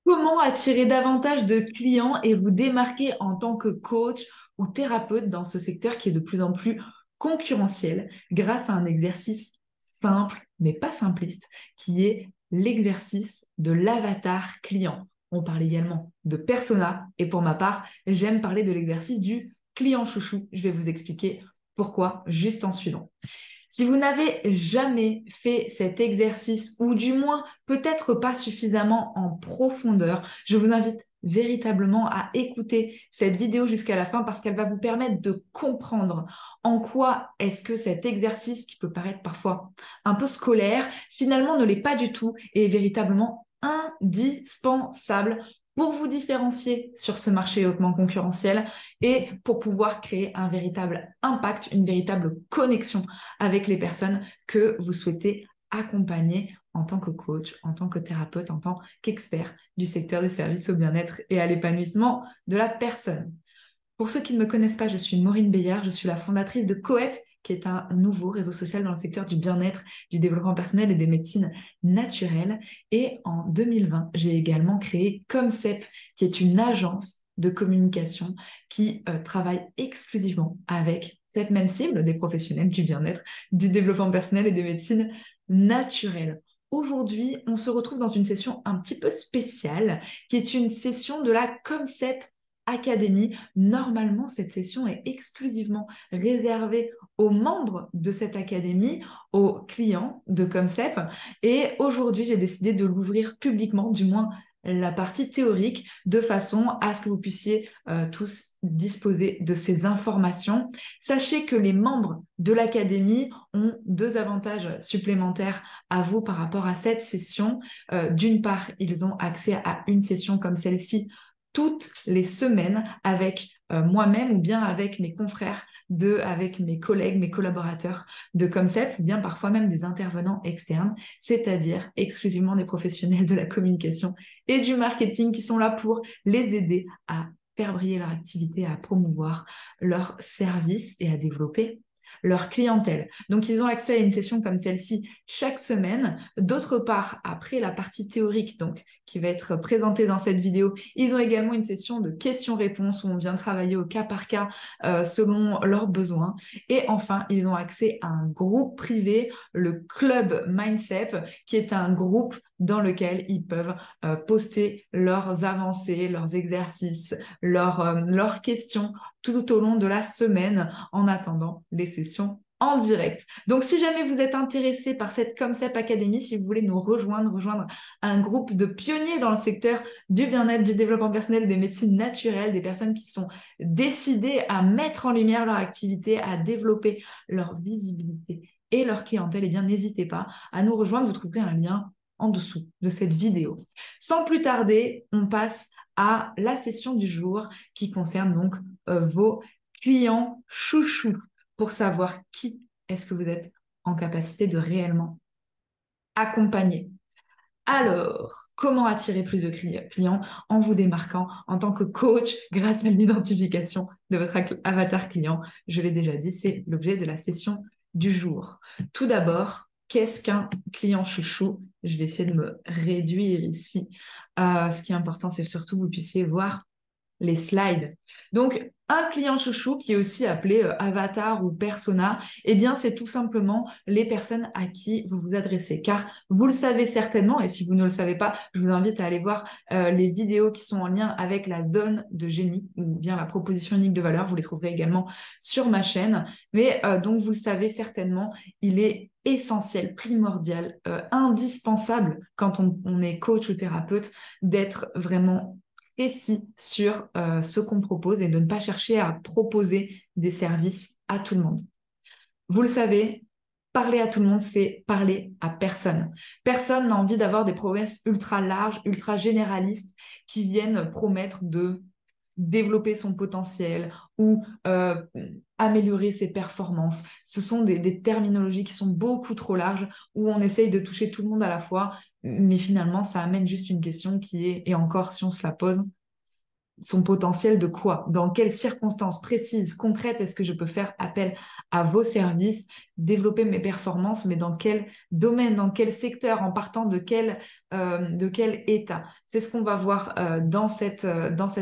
Comment attirer davantage de clients et vous démarquer en tant que coach ou thérapeute dans ce secteur qui est de plus en plus concurrentiel grâce à un exercice simple, mais pas simpliste, qui est l'exercice de l'avatar client. On parle également de persona et pour ma part, j'aime parler de l'exercice du client chouchou. Je vais vous expliquer pourquoi juste en suivant. Si vous n'avez jamais fait cet exercice, ou du moins peut-être pas suffisamment en profondeur, je vous invite véritablement à écouter cette vidéo jusqu'à la fin parce qu'elle va vous permettre de comprendre en quoi est-ce que cet exercice, qui peut paraître parfois un peu scolaire, finalement ne l'est pas du tout et est véritablement indispensable pour vous différencier sur ce marché hautement concurrentiel et pour pouvoir créer un véritable impact, une véritable connexion avec les personnes que vous souhaitez accompagner en tant que coach, en tant que thérapeute, en tant qu'expert du secteur des services au bien-être et à l'épanouissement de la personne. Pour ceux qui ne me connaissent pas, je suis Maureen Beillard, je suis la fondatrice de Coep, qui est un nouveau réseau social dans le secteur du bien-être, du développement personnel et des médecines naturelles. Et en 2020, j'ai également créé Comcep, qui est une agence de communication qui travaille exclusivement avec cette même cible des professionnels du bien-être, du développement personnel et des médecines naturelles. Aujourd'hui, on se retrouve dans une session un petit peu spéciale, qui est une session de la Comcep Academy. Normalement, cette session est exclusivement réservée aux membres de cette académie, aux clients de Comcep. Et aujourd'hui, j'ai décidé de l'ouvrir publiquement, du moins la partie théorique, de façon à ce que vous puissiez tous disposer de ces informations. Sachez que les membres de l'académie ont deux avantages supplémentaires à vous par rapport à cette session. D'une part, ils ont accès à une session comme celle-ci toutes les semaines avec moi-même ou bien avec mes confrères, avec mes collègues, mes collaborateurs de Comcep ou bien parfois même des intervenants externes, c'est-à-dire exclusivement des professionnels de la communication et du marketing qui sont là pour les aider à faire briller leur activité, à promouvoir leurs services et à développer leur clientèle. Donc, ils ont accès à une session comme celle-ci chaque semaine. D'autre part, après la partie théorique, donc, qui va être présentée dans cette vidéo, ils ont également une session de questions-réponses où on vient travailler au cas par cas selon leurs besoins. Et enfin, ils ont accès à un groupe privé, le Club Mindset, qui est un groupe dans lequel ils peuvent poster leurs avancées, leurs exercices, leurs questions tout au long de la semaine en attendant les sessions en direct. Donc, si jamais vous êtes intéressé par cette Comcep Academy, si vous voulez nous rejoindre un groupe de pionniers dans le secteur du bien-être, du développement personnel, des médecines naturelles, des personnes qui sont décidées à mettre en lumière leur activité, à développer leur visibilité et leur clientèle, eh bien, n'hésitez pas à nous rejoindre. Vous trouverez un lien en dessous de cette vidéo. Sans plus tarder, on passe à la session du jour qui concerne donc vos clients chouchous pour savoir qui est-ce que vous êtes en capacité de réellement accompagner. Alors, comment attirer plus de clients en vous démarquant en tant que coach grâce à l'identification de votre avatar client? Je l'ai déjà dit, c'est l'objet de la session du jour. Tout d'abord, qu'est-ce qu'un client chouchou? Je vais essayer de me réduire ici. Ce qui est important, c'est surtout que vous puissiez voir les slides. Donc, un client chouchou qui est aussi appelé avatar ou persona, eh bien, c'est tout simplement les personnes à qui vous vous adressez. Car vous le savez certainement, et si vous ne le savez pas, je vous invite à aller voir les vidéos qui sont en lien avec la zone de génie ou bien la proposition unique de valeur. Vous les trouverez également sur ma chaîne. Mais donc, vous le savez certainement, il est essentiel, primordial, indispensable quand on est coach ou thérapeute d'être vraiment précis sur ce qu'on propose et de ne pas chercher à proposer des services à tout le monde. Vous le savez, parler à tout le monde, c'est parler à personne. Personne n'a envie d'avoir des promesses ultra larges, ultra généralistes qui viennent promettre de développer son potentiel ou améliorer ses performances. Ce sont des terminologies qui sont beaucoup trop larges où on essaye de toucher tout le monde à la fois, mais finalement, ça amène juste une question qui est, et encore si on se la pose, son potentiel de quoi? Dans quelles circonstances précises, concrètes, est-ce que je peux faire appel à vos services, développer mes performances, mais dans quel domaine, dans quel secteur, en partant de quel état? C'est ce qu'on va voir dans cette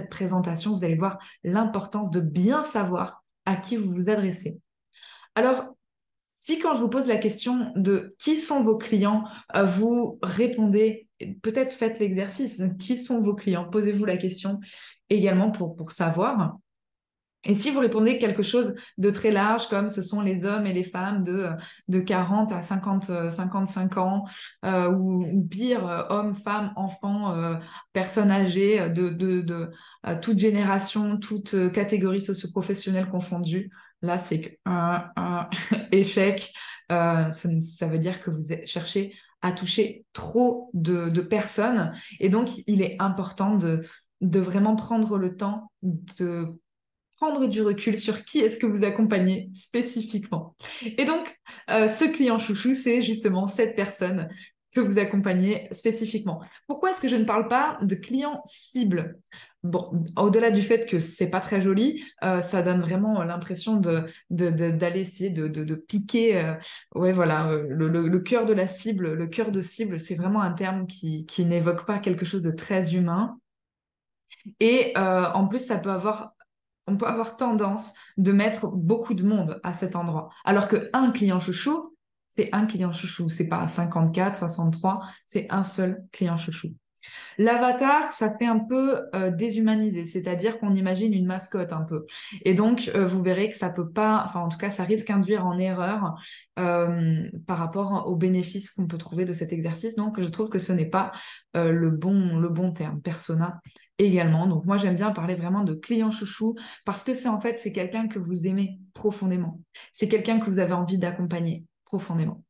présentation. Vous allez voir l'importance de bien savoir à qui vous vous adressez. Alors, si quand je vous pose la question de qui sont vos clients, vous répondez, peut-être faites l'exercice, qui sont vos clients? Posez-vous la question également pour savoir. Et si vous répondez quelque chose de très large, comme ce sont les hommes et les femmes de 40 à 50, 55 ans, ou pire, hommes, femmes, enfants, personnes âgées, toute génération, toute catégorie socio-professionnelle confondue, là, c'est un échec. Ça veut dire que vous cherchez à toucher trop de personnes. Et donc, il est important de vraiment prendre le temps de prendre du recul sur qui est-ce que vous accompagnez spécifiquement. Et donc, ce client chouchou, c'est justement cette personne que vous accompagnez spécifiquement. Pourquoi est-ce que je ne parle pas de client cible? Bon, au-delà du fait que c'est pas très joli, ça donne vraiment l'impression d'aller essayer de piquer, ouais, voilà, le cœur de la cible. Le cœur de cible, c'est vraiment un terme qui n'évoque pas quelque chose de très humain. Et en plus, on peut avoir tendance de mettre beaucoup de monde à cet endroit. Alors qu'un client chouchou, c'est un client chouchou. C'est pas 54, 63, c'est un seul client chouchou. L'avatar, ça fait un peu déshumanisé, c'est-à-dire qu'on imagine une mascotte un peu. Et donc, vous verrez que ça peut pas, enfin en tout cas, ça risque d'induire en erreur par rapport aux bénéfices qu'on peut trouver de cet exercice. Donc, je trouve que ce n'est pas le bon terme, persona également. Donc, moi, j'aime bien parler vraiment de client chouchou parce que c'est quelqu'un que vous aimez profondément. C'est quelqu'un que vous avez envie d'accompagner profondément.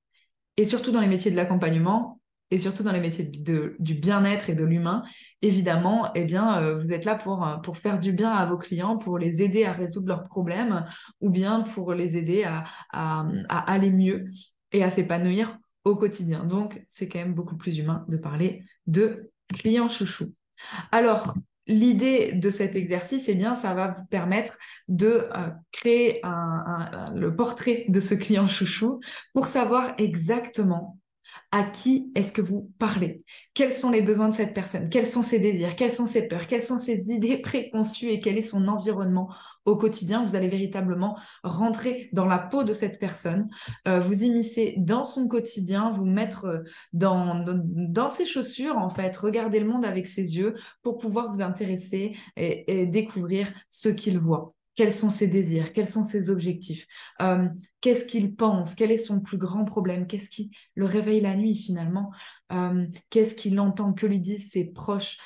Et surtout dans les métiers de l'accompagnement, et surtout dans les métiers du bien-être et de l'humain, évidemment, eh bien, vous êtes là pour faire du bien à vos clients, pour les aider à résoudre leurs problèmes, ou bien pour les aider à aller mieux et à s'épanouir au quotidien. Donc, c'est quand même beaucoup plus humain de parler de clients chouchou. Alors, l'idée de cet exercice, eh bien, ça va vous permettre de créer le portrait de ce client chouchou pour savoir exactement à qui est-ce que vous parlez, quels sont les besoins de cette personne, quels sont ses désirs, quelles sont ses peurs, quelles sont ses idées préconçues et quel est son environnement au quotidien. Vous allez véritablement rentrer dans la peau de cette personne, vous immiscer dans son quotidien, vous mettre dans ses chaussures, en fait, regarder le monde avec ses yeux pour pouvoir vous intéresser et découvrir ce qu'il voit. Quels sont ses désirs? Quels sont ses objectifs? Qu'est-ce qu'il pense? Quel est son plus grand problème? Qu'est-ce qui le réveille la nuit finalement? Qu'est-ce qu'il entend? Que lui disent ses proches?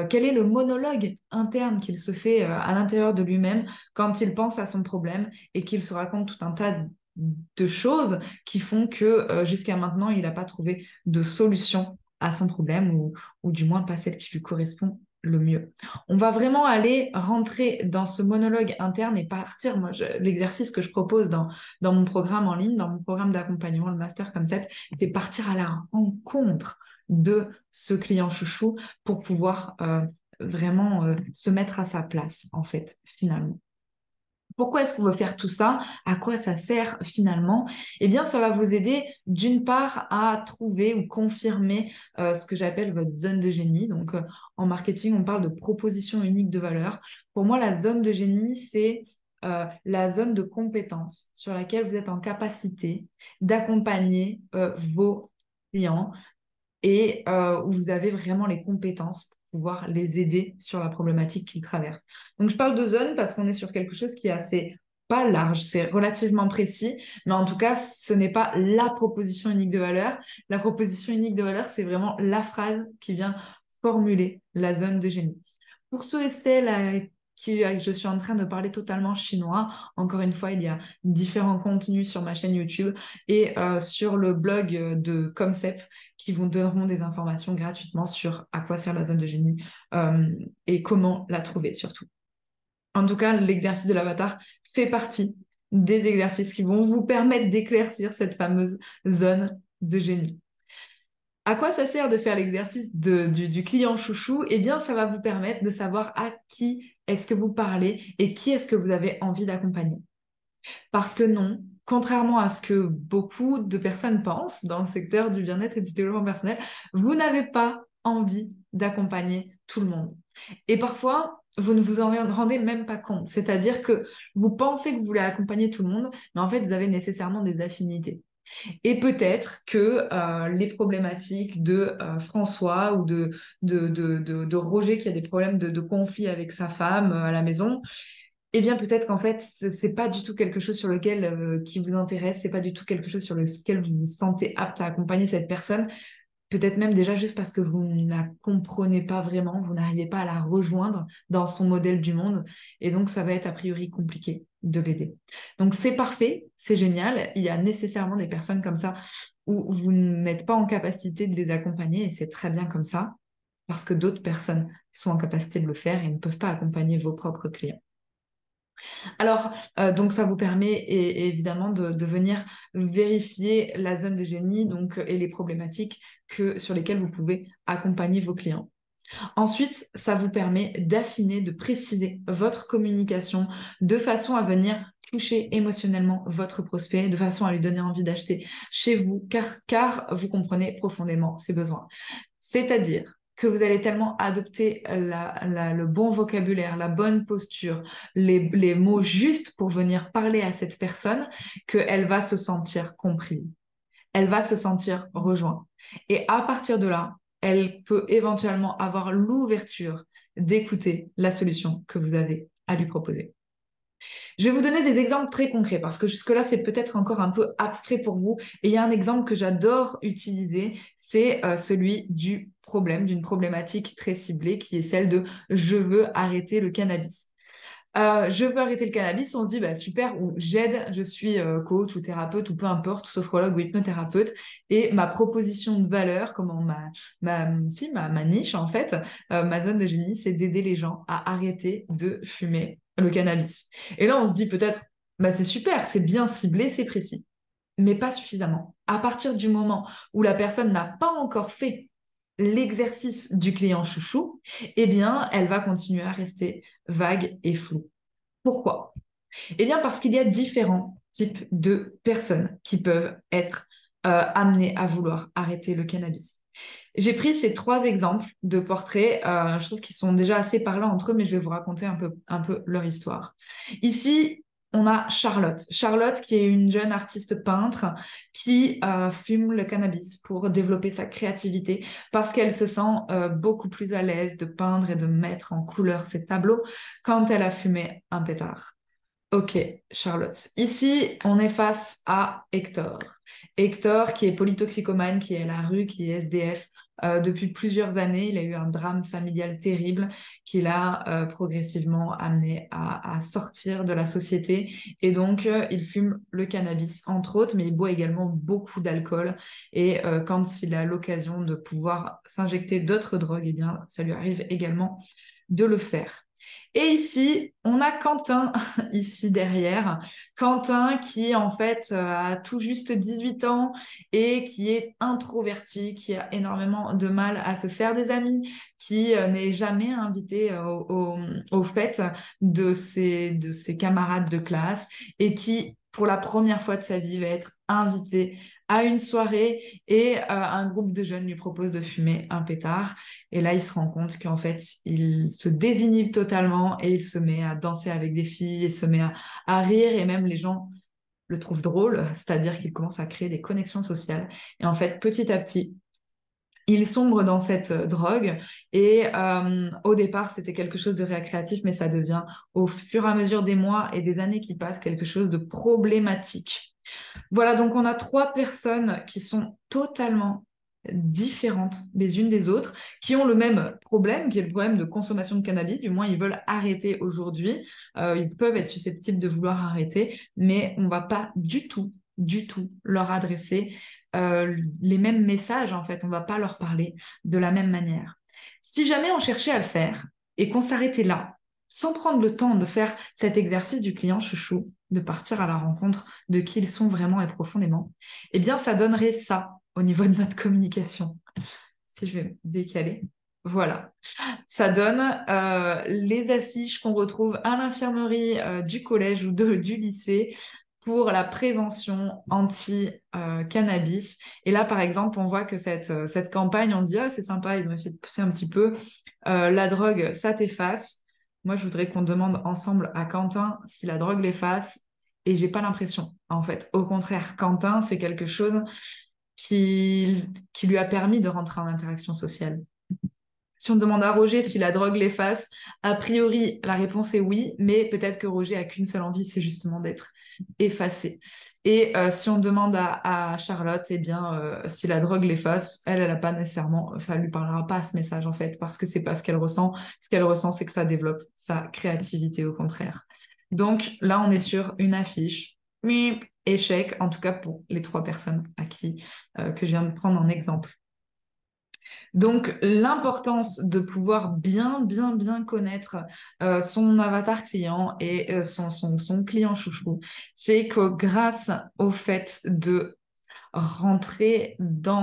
Quel est le monologue interne qu'il se fait à l'intérieur de lui-même quand il pense à son problème et qu'il se raconte tout un tas de choses qui font que jusqu'à maintenant, il n'a pas trouvé de solution à son problème ou du moins pas celle qui lui correspond le mieux. On va vraiment aller rentrer dans ce monologue interne et partir. L'exercice que je propose dans mon programme en ligne, dans mon programme d'accompagnement, le Master Concept, c'est partir à la rencontre de ce client chouchou pour pouvoir vraiment se mettre à sa place, en fait, finalement. Pourquoi est-ce qu'on veut faire tout ça? À quoi ça sert finalement? Eh bien, ça va vous aider d'une part à trouver ou confirmer ce que j'appelle votre zone de génie. Donc, en marketing, on parle de proposition unique de valeur. Pour moi, la zone de génie, c'est la zone de compétence sur laquelle vous êtes en capacité d'accompagner vos clients et où vous avez vraiment les compétences pour pouvoir les aider sur la problématique qu'ils traversent. Donc, je parle de zone parce qu'on est sur quelque chose qui est assez pas large, c'est relativement précis, mais en tout cas, ce n'est pas la proposition unique de valeur. La proposition unique de valeur, c'est vraiment la phrase qui vient formuler la zone de génie. Pour ceux et celles je suis en train de parler totalement chinois, encore une fois, il y a différents contenus sur ma chaîne YouTube et sur le blog de Comcept qui vous donneront des informations gratuitement sur à quoi sert la zone de génie et comment la trouver surtout. En tout cas, l'exercice de l'avatar fait partie des exercices qui vont vous permettre d'éclaircir cette fameuse zone de génie. À quoi ça sert de faire l'exercice du client chouchou? Eh bien, ça va vous permettre de savoir à qui est-ce que vous parlez et qui est-ce que vous avez envie d'accompagner. Parce que non, contrairement à ce que beaucoup de personnes pensent dans le secteur du bien-être et du développement personnel, vous n'avez pas envie d'accompagner tout le monde. Et parfois, vous ne vous en rendez même pas compte. C'est-à-dire que vous pensez que vous voulez accompagner tout le monde, mais en fait, vous avez nécessairement des affinités. Et peut-être que les problématiques de François ou de Roger qui a des problèmes de conflit avec sa femme à la maison, eh bien, peut-être qu'en fait, c'est pas du tout quelque chose sur lequel qui vous intéresse, c'est pas du tout quelque chose sur lequel vous vous sentez apte à accompagner cette personne. Peut-être même déjà juste parce que vous ne la comprenez pas vraiment, vous n'arrivez pas à la rejoindre dans son modèle du monde, et donc ça va être a priori compliqué de l'aider. Donc c'est parfait, c'est génial. Il y a nécessairement des personnes comme ça où vous n'êtes pas en capacité de les accompagner, et c'est très bien comme ça, parce que d'autres personnes sont en capacité de le faire et ne peuvent pas accompagner vos propres clients. Alors, donc ça vous permet évidemment de venir vérifier la zone de génie donc, et les problématiques sur lesquelles vous pouvez accompagner vos clients. Ensuite, ça vous permet d'affiner, de préciser votre communication de façon à venir toucher émotionnellement votre prospect, de façon à lui donner envie d'acheter chez vous, car vous comprenez profondément ses besoins. C'est-à-dire que vous allez tellement adopter le bon vocabulaire, la bonne posture, les mots justes pour venir parler à cette personne, qu'elle va se sentir comprise. Elle va se sentir rejointe. Et à partir de là, elle peut éventuellement avoir l'ouverture d'écouter la solution que vous avez à lui proposer. Je vais vous donner des exemples très concrets parce que jusque-là, c'est peut-être encore un peu abstrait pour vous. Et il y a un exemple que j'adore utiliser, c'est celui du problème, d'une problématique très ciblée qui est celle de je veux arrêter le cannabis. Je veux arrêter le cannabis, on se dit bah, super, ou j'aide, je suis coach ou thérapeute ou peu importe, ou sophrologue ou hypnothérapeute, et ma proposition de valeur, comment ma niche en fait, ma zone de génie, c'est d'aider les gens à arrêter de fumer le cannabis. Et là, on se dit peut-être, bah, c'est super, c'est bien ciblé, c'est précis, mais pas suffisamment. À partir du moment où la personne n'a pas encore fait l'exercice du client chouchou, eh bien, elle va continuer à rester vague et floue. Pourquoi? Eh bien, parce qu'il y a différents types de personnes qui peuvent être amenées à vouloir arrêter le cannabis. J'ai pris ces trois exemples de portraits, je trouve qu'ils sont déjà assez parlants entre eux, mais je vais vous raconter un peu leur histoire. Ici, on a Charlotte. Charlotte, qui est une jeune artiste peintre qui fume le cannabis pour développer sa créativité parce qu'elle se sent beaucoup plus à l'aise de peindre et de mettre en couleur ses tableaux quand elle a fumé un pétard. Ok, Charlotte. Ici, on est face à Hector. Hector, qui est polytoxicomane, qui est à la rue, qui est SDF. Depuis plusieurs années, il a eu un drame familial terrible qui l'a progressivement amené à sortir de la société. Et donc, il fume le cannabis, entre autres, mais il boit également beaucoup d'alcool. Et quand il a l'occasion de pouvoir s'injecter d'autres drogues, eh bien, ça lui arrive également de le faire. Et ici, on a Quentin, ici derrière. Quentin qui, en fait, a tout juste 18 ans et qui est introverti, qui a énormément de mal à se faire des amis, qui n'est jamais invité au fait de ses camarades de classe et qui, pour la première fois de sa vie, va être invité à une soirée et un groupe de jeunes lui propose de fumer un pétard. Et là, il se rend compte qu'en fait, il se désinhibe totalement et il se met à danser avec des filles, il se met à rire et même les gens le trouvent drôle, c'est-à-dire qu'il commence à créer des connexions sociales. Et en fait, petit à petit, il sombre dans cette drogue et au départ, c'était quelque chose de récréatif, mais ça devient au fur et à mesure des mois et des années qui passent quelque chose de problématique. Voilà, donc on a trois personnes qui sont totalement différentes les unes des autres, qui ont le même problème, qui est le problème de consommation de cannabis. Du moins, ils veulent arrêter aujourd'hui. Ils peuvent être susceptibles de vouloir arrêter, mais on ne va pas du tout leur adresser les mêmes messages, en fait. On ne va pas leur parler de la même manière. Si jamais on cherchait à le faire et qu'on s'arrêtait là, sans prendre le temps de faire cet exercice du client chouchou, de partir à la rencontre de qui ils sont vraiment et profondément, eh bien, ça donnerait ça au niveau de notre communication. Si je vais décaler. Voilà. Ça donne les affiches qu'on retrouve à l'infirmerie du collège ou du lycée pour la prévention anti-cannabis. Et là, par exemple, on voit que cette campagne, on se dit, ah, c'est sympa, ils ont essayé de pousser un petit peu. La drogue, ça t'efface. Moi, je voudrais qu'on demande ensemble à Quentin si la drogue l'efface. Et j'ai pas l'impression, en fait. Au contraire, Quentin, c'est quelque chose qui lui a permis de rentrer en interaction sociale. Si on demande à Roger si la drogue l'efface, a priori, la réponse est oui, mais peut-être que Roger a qu'une seule envie, c'est justement d'être effacé. Et si on demande à Charlotte, eh bien, si la drogue l'efface, elle n'a pas nécessairement, ça lui parlera pas ce message en fait, parce que c'est pas ce qu'elle ressent. Ce qu'elle ressent, c'est que ça développe sa créativité au contraire. Donc là, on est sur une affiche. Échec, en tout cas pour les 3 personnes que je viens de prendre en exemple. Donc, l'importance de pouvoir bien connaître son avatar client et son client chouchou, c'est que grâce au fait de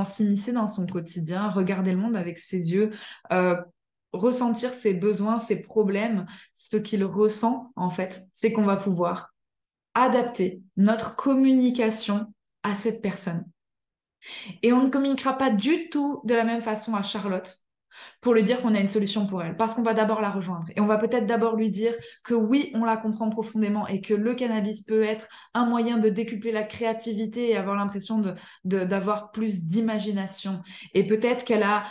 s'immiscer dans son quotidien, regarder le monde avec ses yeux, ressentir ses besoins, ses problèmes, ce qu'il ressent, en fait, c'est qu'on va pouvoir adapter notre communication à cette personne. Et on ne communiquera pas du tout de la même façon à Charlotte pour lui dire qu'on a une solution pour elle, parce qu'on va d'abord la rejoindre. Et on va peut-être d'abord lui dire que oui, on la comprend profondément et que le cannabis peut être un moyen de décupler la créativité et avoir l'impression d'avoir plus d'imagination. Et peut-être qu'elle a,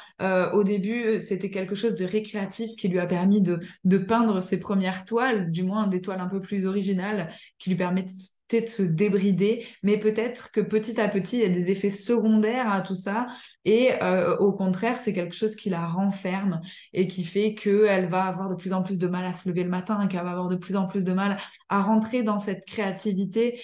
au début, c'était quelque chose de récréatif qui lui a permis de peindre ses premières toiles, du moins des toiles un peu plus originales, qui lui permettent de se débrider, mais peut-être que petit à petit, il y a des effets secondaires à tout ça, et au contraire, c'est quelque chose qui la renferme et qui fait qu'elle va avoir de plus en plus de mal à se lever le matin, qu'elle va avoir de plus en plus de mal à rentrer dans cette créativité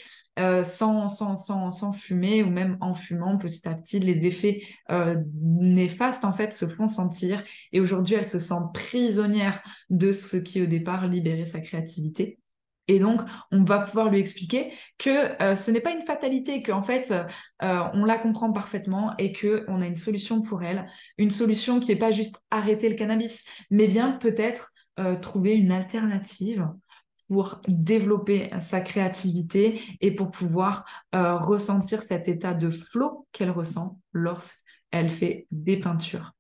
sans fumer, ou même en fumant petit à petit, les effets néfastes en fait se font sentir, et aujourd'hui elle se sent prisonnière de ce qui au départ libérait sa créativité. Et donc, on va pouvoir lui expliquer que ce n'est pas une fatalité, qu'en fait, on la comprend parfaitement et qu'on a une solution pour elle. Une solution qui n'est pas juste arrêter le cannabis, mais bien peut-être trouver une alternative pour développer sa créativité et pour pouvoir ressentir cet état de flow qu'elle ressent lorsqu'elle fait des peintures.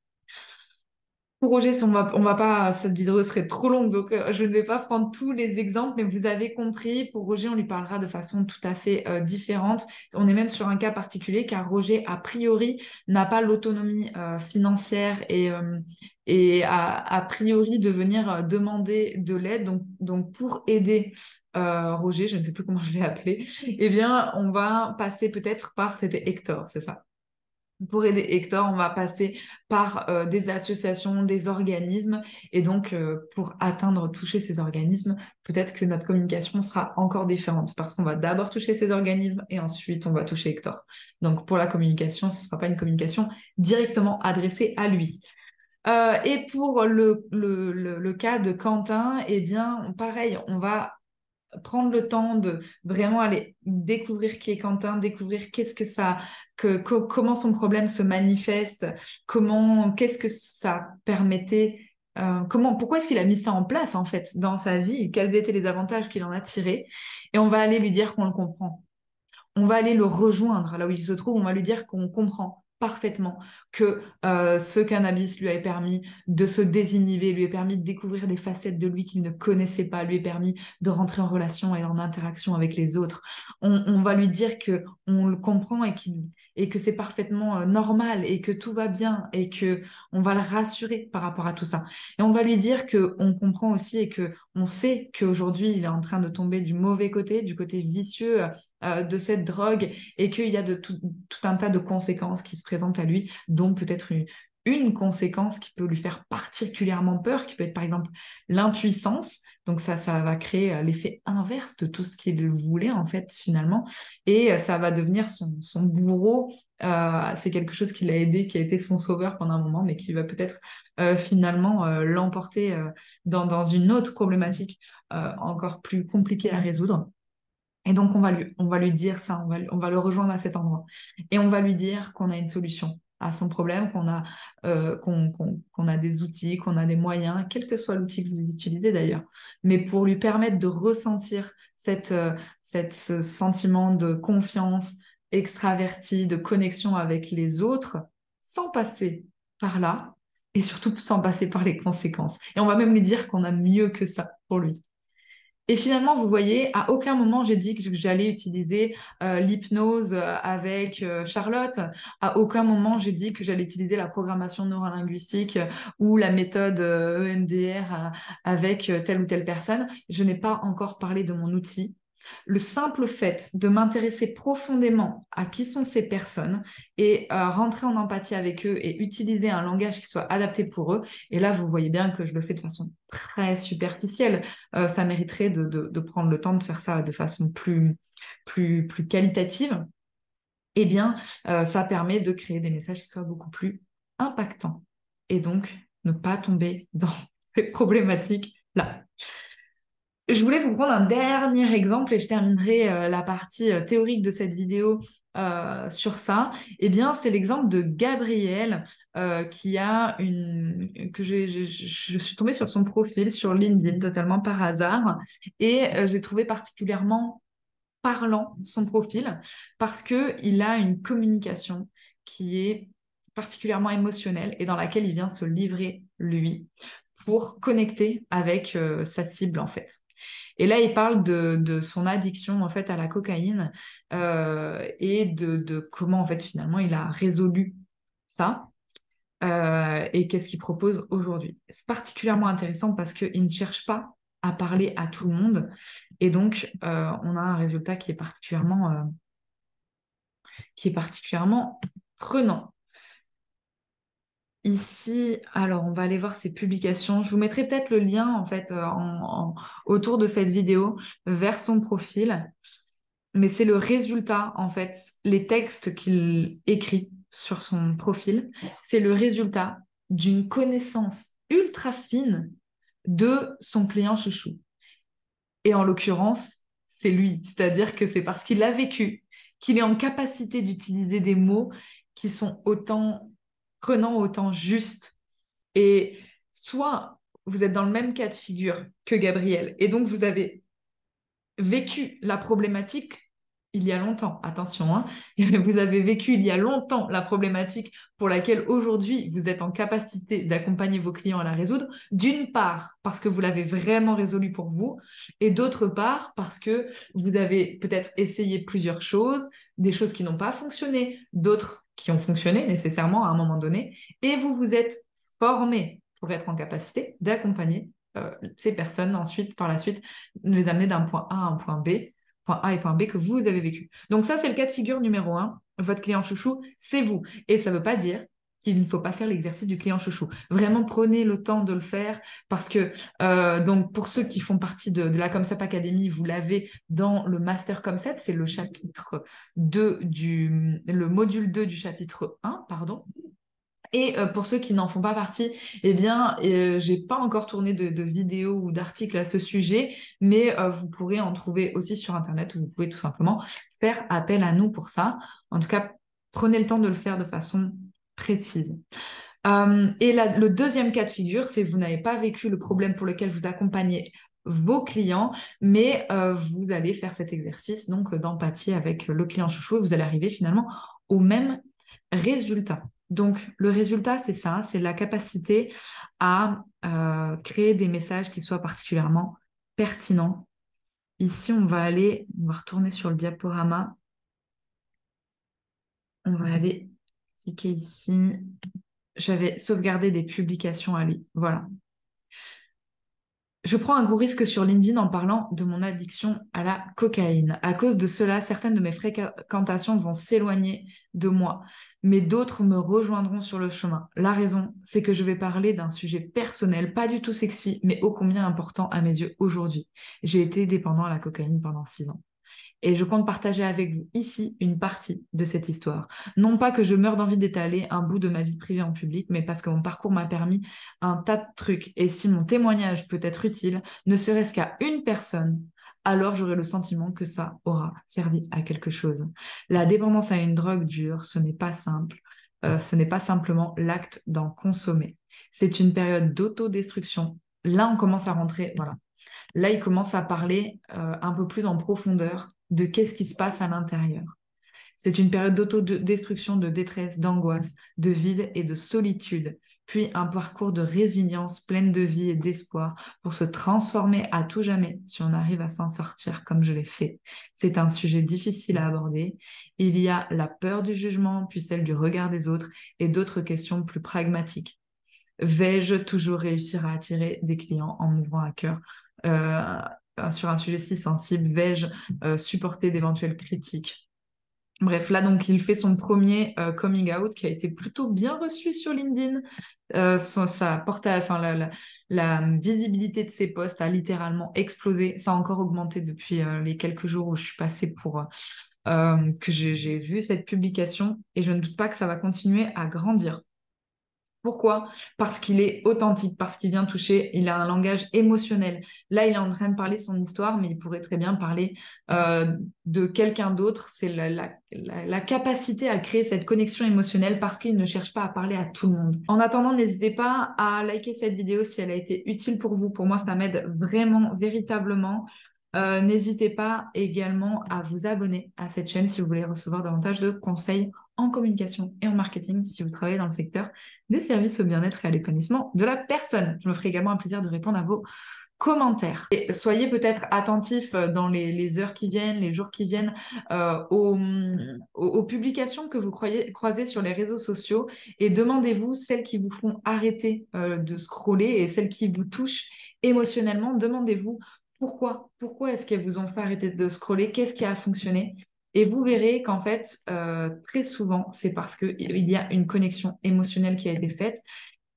Pour Roger, on va pas, cette vidéo serait trop longue, donc je ne vais pas prendre tous les exemples, mais vous avez compris. Pour Roger, on lui parlera de façon tout à fait différente. On est même sur un cas particulier, car Roger, a priori, n'a pas l'autonomie financière et a priori de venir demander de l'aide. Donc pour aider Roger, je ne sais plus comment je vais appeler, eh bien, on va passer peut-être par, c'était Hector, c'est ça? Pour aider Hector, on va passer par des associations, des organismes. Et donc, pour toucher ces organismes, peut-être que notre communication sera encore différente, parce qu'on va d'abord toucher ces organismes et ensuite on va toucher Hector. Donc, pour la communication, ce ne sera pas une communication directement adressée à lui. Et pour le cas de Quentin, eh bien, pareil, on va prendre le temps de vraiment aller découvrir qui est Quentin, découvrir comment son problème se manifeste, qu'est-ce que ça permettait, pourquoi est-ce qu'il a mis ça en place en fait dans sa vie, quels étaient les avantages qu'il en a tirés, et on va aller lui dire qu'on le comprend. On va aller le rejoindre là où il se trouve, on va lui dire qu'on comprend parfaitement que ce cannabis lui a permis de se désinhiber, lui a permis de découvrir des facettes de lui qu'il ne connaissait pas, lui a permis de rentrer en relation et en interaction avec les autres. On va lui dire que on le comprend et que c'est parfaitement normal et que tout va bien, et que on va le rassurer par rapport à tout ça. Et on va lui dire que on comprend aussi et que on sait qu'aujourd'hui il est en train de tomber du mauvais côté, du côté vicieux de cette drogue, et qu'il y a tout un tas de conséquences qui se présentent à lui, dont peut-être une conséquence qui peut lui faire particulièrement peur, qui peut être par exemple l'impuissance. Donc ça va créer l'effet inverse de tout ce qu'il voulait en fait finalement, et ça va devenir son bourreau. C'est quelque chose qui l'a aidé, qui a été son sauveur pendant un moment, mais qui va peut-être finalement l'emporter dans une autre problématique encore plus compliquée à résoudre. Et donc, on va lui dire ça, on va le rejoindre à cet endroit. Et on va lui dire qu'on a une solution à son problème, qu'on a des outils, qu'on a des moyens, quel que soit l'outil que vous utilisez d'ailleurs. Mais pour lui permettre de ressentir ce sentiment de confiance extraverti, de connexion avec les autres, sans passer par là, et surtout sans passer par les conséquences. Et on va même lui dire qu'on a mieux que ça pour lui. Et finalement, vous voyez, à aucun moment j'ai dit que j'allais utiliser l'hypnose avec Charlotte. À aucun moment j'ai dit que j'allais utiliser la programmation neurolinguistique ou la méthode EMDR avec telle ou telle personne. Je n'ai pas encore parlé de mon outil. Le simple fait de m'intéresser profondément à qui sont ces personnes et rentrer en empathie avec eux et utiliser un langage qui soit adapté pour eux. Et là, vous voyez bien que je le fais de façon très superficielle. Ça mériterait de prendre le temps de faire ça de façon plus qualitative. Eh bien, ça permet de créer des messages qui soient beaucoup plus impactants. Et donc, ne pas tomber dans ces problématiques-là. Je voulais vous prendre un dernier exemple et je terminerai la partie théorique de cette vidéo sur ça. Eh bien, c'est l'exemple de Gabrielle qui a je suis tombée sur son profil sur LinkedIn totalement par hasard et j'ai trouvé particulièrement parlant son profil parce que il a une communication qui est particulièrement émotionnelle et dans laquelle il vient se livrer lui pour connecter avec sa cible en fait. Et là, il parle de son addiction en fait à la cocaïne et de comment en fait finalement il a résolu ça et qu'est-ce qu'il propose aujourd'hui. C'est particulièrement intéressant parce qu'il ne cherche pas à parler à tout le monde et donc on a un résultat qui est particulièrement prenant. Ici, alors on va aller voir ses publications. Je vous mettrai peut-être le lien en fait autour de cette vidéo vers son profil. Mais c'est le résultat, en fait, les textes qu'il écrit sur son profil, c'est le résultat d'une connaissance ultra fine de son client chouchou. Et en l'occurrence, c'est lui. C'est-à-dire que c'est parce qu'il l'a vécu qu'il est en capacité d'utiliser des mots qui sont autant prenants, autant justes. Et soit vous êtes dans le même cas de figure que Gabriel, et donc vous avez vécu la problématique il y a longtemps, attention, hein. Vous avez vécu il y a longtemps la problématique pour laquelle aujourd'hui vous êtes en capacité d'accompagner vos clients à la résoudre, d'une part parce que vous l'avez vraiment résolu pour vous, et d'autre part parce que vous avez peut-être essayé plusieurs choses, des choses qui n'ont pas fonctionné, d'autres qui ont fonctionné nécessairement à un moment donné, et vous vous êtes formé pour être en capacité d'accompagner ces personnes ensuite, par la suite, les amener d'un point A à un point A et point B que vous avez vécu. Donc ça, c'est le cas de figure numéro un. Votre client chouchou, c'est vous. Et ça ne veut pas dire qu'il ne faut pas faire l'exercice du client chouchou. Vraiment, prenez le temps de le faire parce que, donc, pour ceux qui font partie de la Comcept Academy, vous l'avez dans le Master Concept, c'est le chapitre 2 le module 2 du chapitre 1, pardon. Et pour ceux qui n'en font pas partie, eh bien, j'ai pas encore tourné de vidéo ou d'article à ce sujet, mais vous pourrez en trouver aussi sur Internet ou vous pouvez tout simplement faire appel à nous pour ça. En tout cas, prenez le temps de le faire de façon précise. Et le deuxième cas de figure, c'est que vous n'avez pas vécu le problème pour lequel vous accompagnez vos clients, mais vous allez faire cet exercice donc d'empathie avec le client chouchou et vous allez arriver finalement au même résultat. Donc, le résultat, c'est ça, c'est la capacité à créer des messages qui soient particulièrement pertinents. Ici, on va retourner sur le diaporama. On va aller cliquer ici. J'avais sauvegardé des publications à lui. Voilà. Je prends un gros risque sur LinkedIn en parlant de mon addiction à la cocaïne. À cause de cela, certaines de mes fréquentations vont s'éloigner de moi, mais d'autres me rejoindront sur le chemin. La raison, c'est que je vais parler d'un sujet personnel, pas du tout sexy, mais ô combien important à mes yeux aujourd'hui. J'ai été dépendant à la cocaïne pendant 6 ans. Et je compte partager avec vous ici une partie de cette histoire. Non pas que je meure d'envie d'étaler un bout de ma vie privée en public, mais parce que mon parcours m'a permis un tas de trucs. Et si mon témoignage peut être utile, ne serait-ce qu'à une personne, alors j'aurai le sentiment que ça aura servi à quelque chose. La dépendance à une drogue dure, ce n'est pas simple. Ce n'est pas simplement l'acte d'en consommer. C'est une période d'autodestruction. Là, on commence à rentrer, voilà. Là, il commence à parler un peu plus en profondeur de qu'est-ce qui se passe à l'intérieur. C'est une période d'autodestruction, de détresse, d'angoisse, de vide et de solitude, puis un parcours de résilience pleine de vie et d'espoir pour se transformer à tout jamais si on arrive à s'en sortir comme je l'ai fait. C'est un sujet difficile à aborder. Il y a la peur du jugement, puis celle du regard des autres et d'autres questions plus pragmatiques. Vais-je toujours réussir à attirer des clients en m'ouvrant à cœur sur un sujet si sensible? Vais-je supporter d'éventuelles critiques? Bref, là, donc, il fait son premier coming out qui a été plutôt bien reçu sur LinkedIn. Ça porte enfin, la visibilité de ses posts a littéralement explosé. Ça a encore augmenté depuis les quelques jours où je suis passée pour que j'ai vu cette publication et je ne doute pas que ça va continuer à grandir. Pourquoi? Parce qu'il est authentique, parce qu'il vient toucher, il a un langage émotionnel. Là, il est en train de parler son histoire, mais il pourrait très bien parler de quelqu'un d'autre. C'est la capacité à créer cette connexion émotionnelle parce qu'il ne cherche pas à parler à tout le monde. En attendant, n'hésitez pas à liker cette vidéo si elle a été utile pour vous. Pour moi, ça m'aide vraiment, véritablement. N'hésitez pas également à vous abonner à cette chaîne si vous voulez recevoir davantage de conseils en communication et en marketing si vous travaillez dans le secteur des services au bien-être et à l'épanouissement de la personne. Je me ferai également un plaisir de répondre à vos commentaires. Et soyez peut-être attentifs dans les heures qui viennent, les jours qui viennent, aux publications que vous croisez sur les réseaux sociaux et demandez-vous celles qui vous font arrêter de scroller et celles qui vous touchent émotionnellement. Demandez-vous pourquoi est-ce qu'elles vous ont fait arrêter de scroller, qu'est-ce qui a fonctionné. Et vous verrez qu'en fait, très souvent, c'est parce qu'il y a une connexion émotionnelle qui a été faite,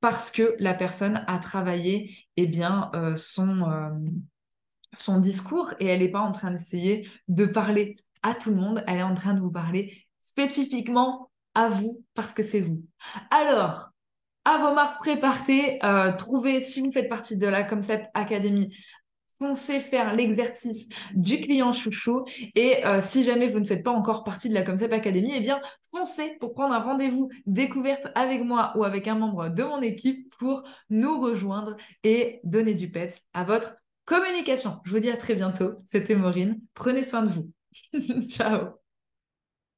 parce que la personne a travaillé eh bien, son discours et elle n'est pas en train d'essayer de parler à tout le monde, elle est en train de vous parler spécifiquement à vous, parce que c'est vous. Alors, à vos marques préparées, trouvez, si vous faites partie de la Concept Academy, foncez faire l'exercice du client chouchou. Et si jamais vous ne faites pas encore partie de la Concept Academy, eh bien, foncez pour prendre un rendez-vous découverte avec moi ou avec un membre de mon équipe pour nous rejoindre et donner du peps à votre communication. Je vous dis à très bientôt. C'était Maureen. Prenez soin de vous. Ciao.